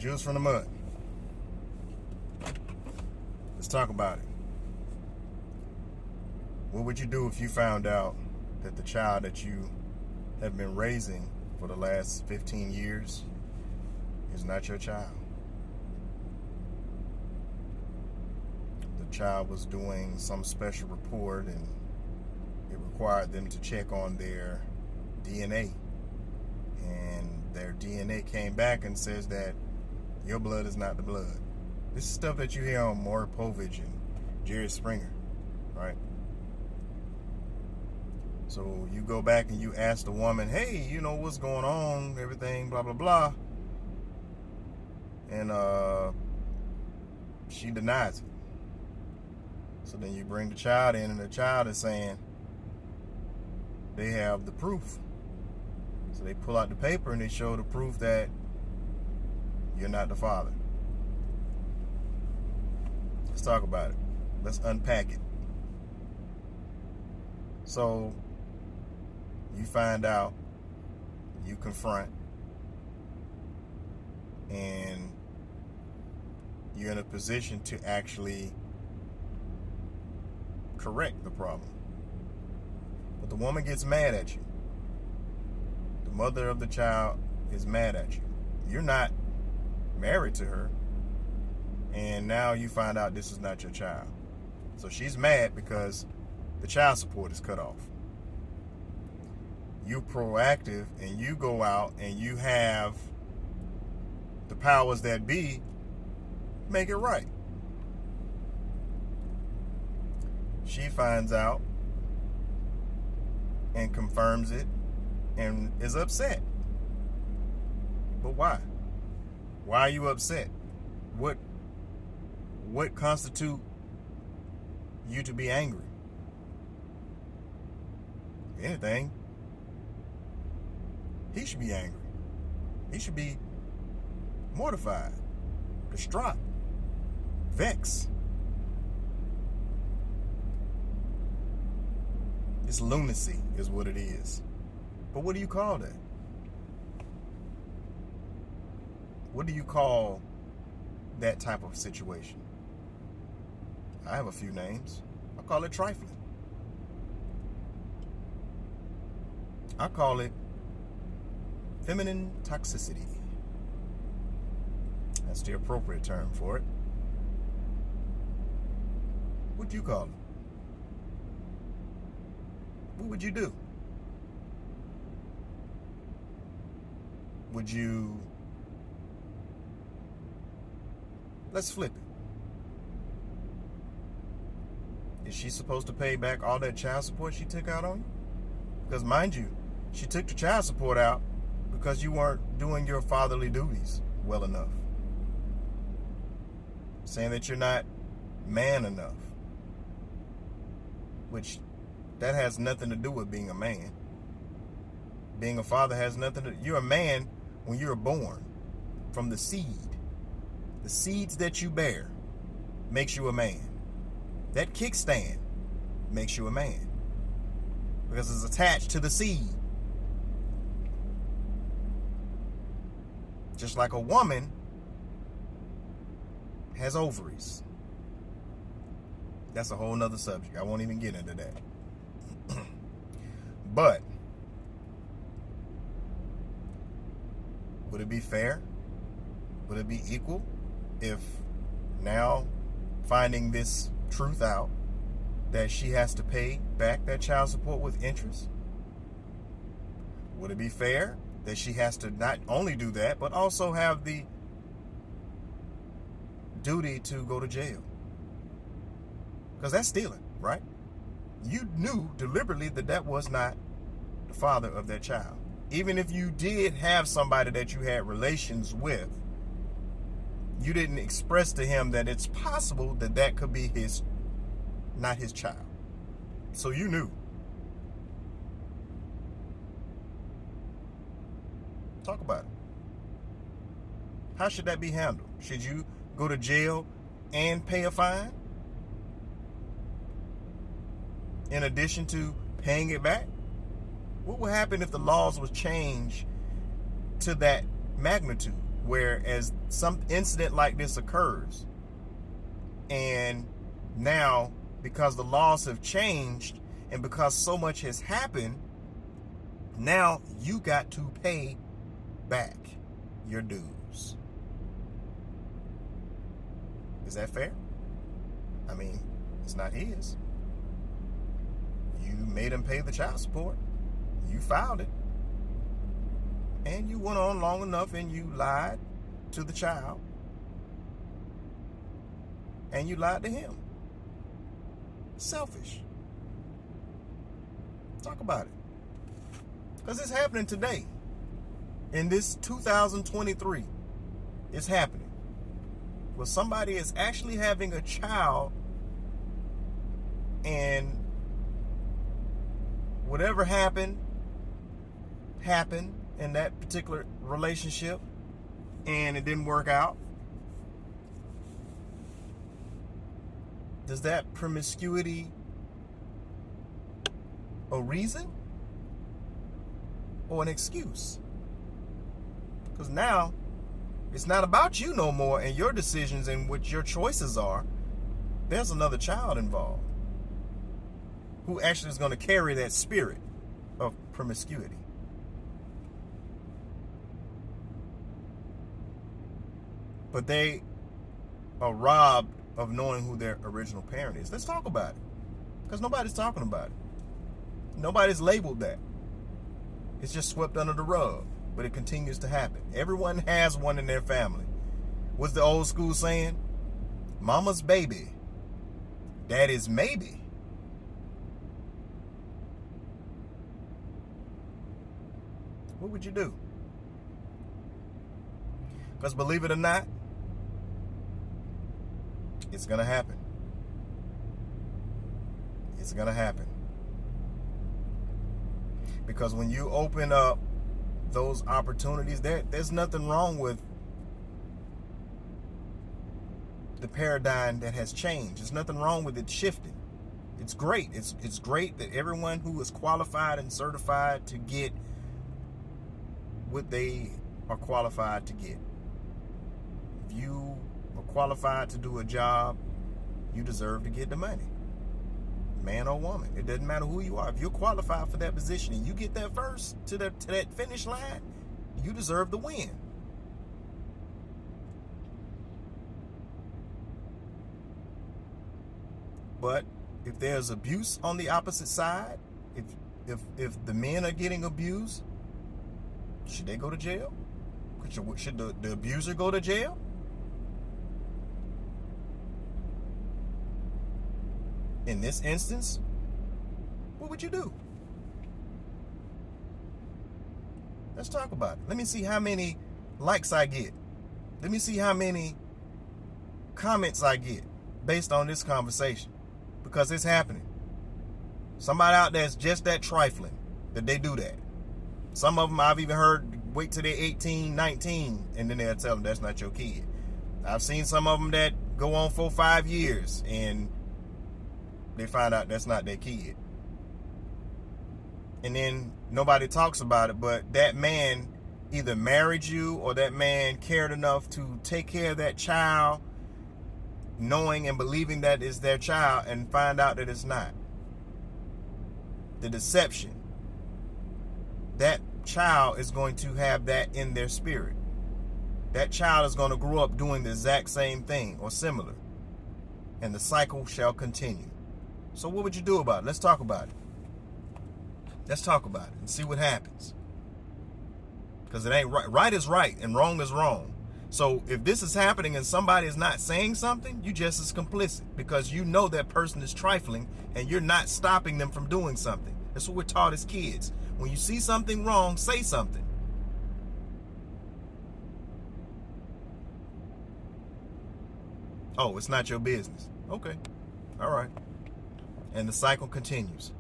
Juice from the mud. Let's talk about it. What would you do if you found out that the child that you have been raising for the last 15 years is not your child? The child was doing some special report and it required them to check on their DNA. And their DNA came back and says that your blood is not the blood. This is stuff that you hear on Maury Povich and Jerry Springer, right? So you go back and you ask the woman, hey, you know, what's going on, everything, blah, blah, blah. And she denies it. So then you bring the child in and the child is saying they have the proof. So they pull out the paper and they show the proof that you're not the father. Let's talk about it. Let's unpack it. So you find out, you confront, and you're in a position to actually correct the problem. But the woman gets mad at you. The mother of the child is mad at you. You're not married to her, and now you find out this is not your child. So she's mad because the child support is cut off. You're proactive and you go out and you have the powers that be make it right. She finds out and confirms it and is upset. But why? Why are you upset? What constitutes you to be angry? If anything, he should be angry. He should be mortified, distraught, vexed. It's lunacy is what it is. But what do you call that? What do you call that type of situation? I have a few names. I call it trifling. I call it feminine toxicity. That's the appropriate term for it. What do you call it? What would you do? Would you... Let's flip it. Is she supposed to pay back all that child support she took out on you? Because mind you, she took the child support out because you weren't doing your fatherly duties well enough. Saying that you're not man enough. Which, that has nothing to do with being a man. Being a father has nothing to... You're a man when you're born from the seed. The seeds that you bear makes you a man. That kickstand makes you a man. Because it's attached to the seed. Just like a woman has ovaries. That's a whole nother subject. I won't even get into that. But would it be fair? Would it be equal if now finding this truth out that she has to pay back that child support with interest? Would it be fair that she has to not only do that, but also have the duty to go to jail? Because that's stealing, right? You knew deliberately that that was not the father of that child. Even if you did have somebody that you had relations with, you didn't express to him that it's possible that that could be his, not his child. So you knew. Talk about it. How should that be handled? Should you go to jail and pay a fine in addition to paying it back? What would happen if the laws was changed to that magnitude? Whereas some incident like this occurs, and now because the laws have changed and because so much has happened, now you got to pay back your dues. Is that fair? I mean, it's not his. You made him pay the child support. You filed it. And you went on long enough and you lied to the child. And you lied to him. Selfish. Talk about it. Because it's happening today. In this 2023, it's happening. Where somebody is actually having a child, and whatever happened in that particular relationship, and it didn't work out. Does that promiscuity a reason or an excuse? Because now it's not about you no more and your decisions and what your choices are. There's another child involved who actually is going to carry that spirit of promiscuity. But they are robbed of knowing who their original parent is. Let's talk about it. Because nobody's talking about it. Nobody's labeled that. It's just swept under the rug. But it continues to happen. Everyone has one in their family. What's the old school saying? Mama's baby. Daddy's maybe. What would you do? Because believe it or not, it's going to happen. It's going to happen. Because when you open up those opportunities, there's nothing wrong with the paradigm that has changed. There's nothing wrong with it shifting. It's great. It's great that everyone who is qualified and certified to get what they are qualified to get. If you are qualified to do a job, you deserve to get the money. Man or woman, it doesn't matter who you are. If you're qualified for that position and you get there first to that finish line, you deserve the win. But if there's abuse on the opposite side, if the men are getting abused, should they go to jail? Should the abuser go to jail? In this instance, what would you do? Let's talk about it. Let me see how many likes I get. Let me see how many comments I get based on this conversation. Because it's happening. Somebody out there is just that trifling that they do that. Some of them I've even heard wait till they're 18, 19, and then they'll tell them that's not your kid. I've seen some of them that go on 4 or 5 years and they find out that's not their kid. And then nobody talks about it, but that man either married you or that man cared enough to take care of that child, knowing and believing that it's their child, and find out that it's not. The deception. That child is going to have that in their spirit. That child is going to grow up doing the exact same thing or similar. And the cycle shall continue. So what would you do about it? Let's talk about it. Let's talk about it and see what happens. Because it ain't right. Right is right and wrong is wrong. So if this is happening and somebody is not saying something, you just as complicit. Because you know that person is trifling and you're not stopping them from doing something. That's what we're taught as kids. When you see something wrong, say something. Oh, it's not your business. Okay. All right. And the cycle continues.